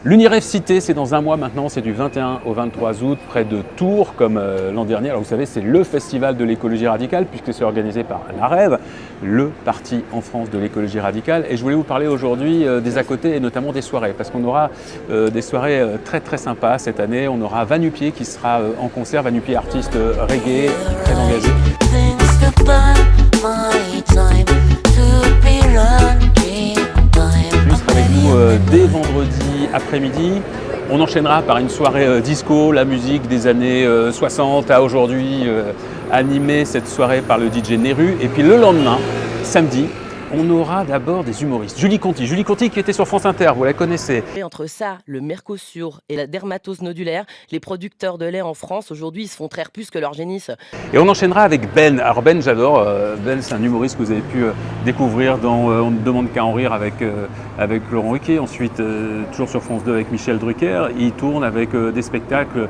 L'Uniref Cité, c'est dans un mois maintenant, c'est du 21 au 23 août, près de Tours, comme l'an dernier. Alors vous savez, c'est le festival de l'écologie radicale, puisque c'est organisé par la REV, le parti en France de l'écologie radicale. Et je voulais vous parler aujourd'hui des à côté et notamment des soirées, parce qu'on aura des soirées très très sympas cette année. On aura Vanupier qui sera en concert, Vanupier artiste reggae, très engagé. Lui sera avec nous dès vendredi après-midi. On enchaînera par une soirée disco, la musique des années 60 à aujourd'hui, animée cette soirée par le DJ Neru. Et puis le lendemain, samedi, on aura d'abord des humoristes. Julie Conti qui était sur France Inter, vous la connaissez. Et entre ça, le Mercosur et la dermatose nodulaire, les producteurs de lait en France aujourd'hui ils se font traire plus que leur génisse. Et on enchaînera avec Ben. Alors Ben, j'adore. Ben, c'est un humoriste que vous avez pu découvrir dans On ne demande qu'à en rire avec Laurent Ruquier. Ensuite, toujours sur France 2 avec Michel Drucker. Il tourne avec des spectacles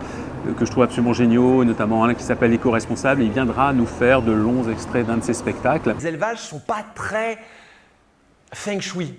que je trouve absolument géniaux, notamment un qui s'appelle Éco-responsable. Il viendra nous faire de longs extraits d'un de ses spectacles. Les élevages sont pas très feng shui.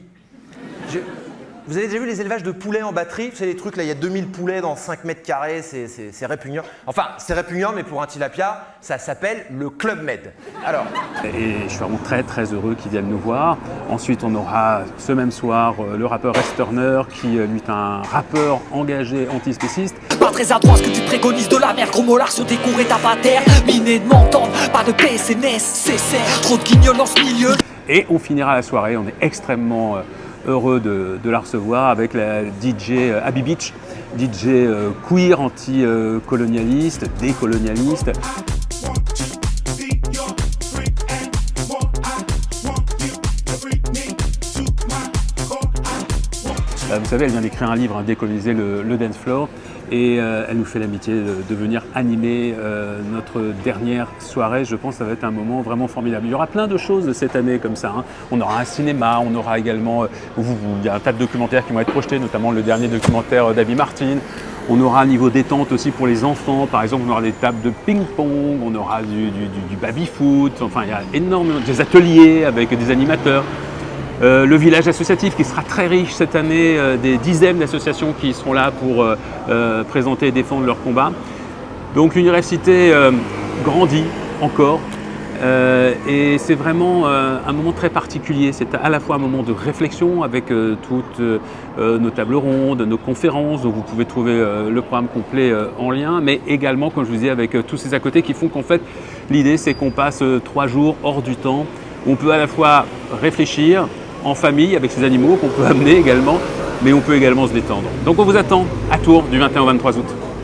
Vous avez déjà vu les élevages de poulets en batterie? Vous savez les trucs là, il y a 2000 poulets dans 5 mètres carrés, c'est répugnant. Enfin, c'est répugnant, mais pour un tilapia, ça s'appelle le Club Med. Alors. Et je suis vraiment très très heureux qu'ils viennent nous voir. Ensuite, on aura ce même soir le rappeur Rest Turner, qui lui est un rappeur engagé antispéciste. Pas très adroit ce que tu préconises de la merde, gros mollard sur tes cours et ta terre. Miné de m'entendre, pas de paix, c'est nécessaire. Trop de guignols dans ce milieu. Et on finira la soirée, on est extrêmement heureux de la recevoir avec la DJ Abby Beach, DJ queer anti-colonialiste, décolonialiste. Vous savez, elle vient d'écrire un livre, Décoloniser le dance floor, et elle nous fait l'amitié de venir animer notre dernière soirée. Je pense que ça va être un moment vraiment formidable. Il y aura plein de choses cette année comme ça. On aura un cinéma, on aura également, il y a un tas de documentaires qui vont être projetés, notamment le dernier documentaire d'Abby Martin. On aura un niveau détente aussi pour les enfants. Par exemple, on aura des tables de ping-pong, on aura du baby-foot. Enfin, il y a énormément des ateliers avec des animateurs. Le village associatif qui sera très riche cette année, des dizaines d'associations qui seront là pour présenter et défendre leurs combats. Donc l'Uniref Cité grandit encore et c'est vraiment un moment très particulier. C'est à la fois un moment de réflexion avec toutes nos tables rondes, nos conférences, dont vous pouvez trouver le programme complet en lien, mais également, comme je vous disais, avec tous ces à côté qui font qu'en fait, l'idée c'est qu'on passe 3 jours hors du temps. On peut à la fois réfléchir en famille avec ces animaux qu'on peut amener également, mais on peut également se détendre. Donc on vous attend à Tours du 21 au 23 août.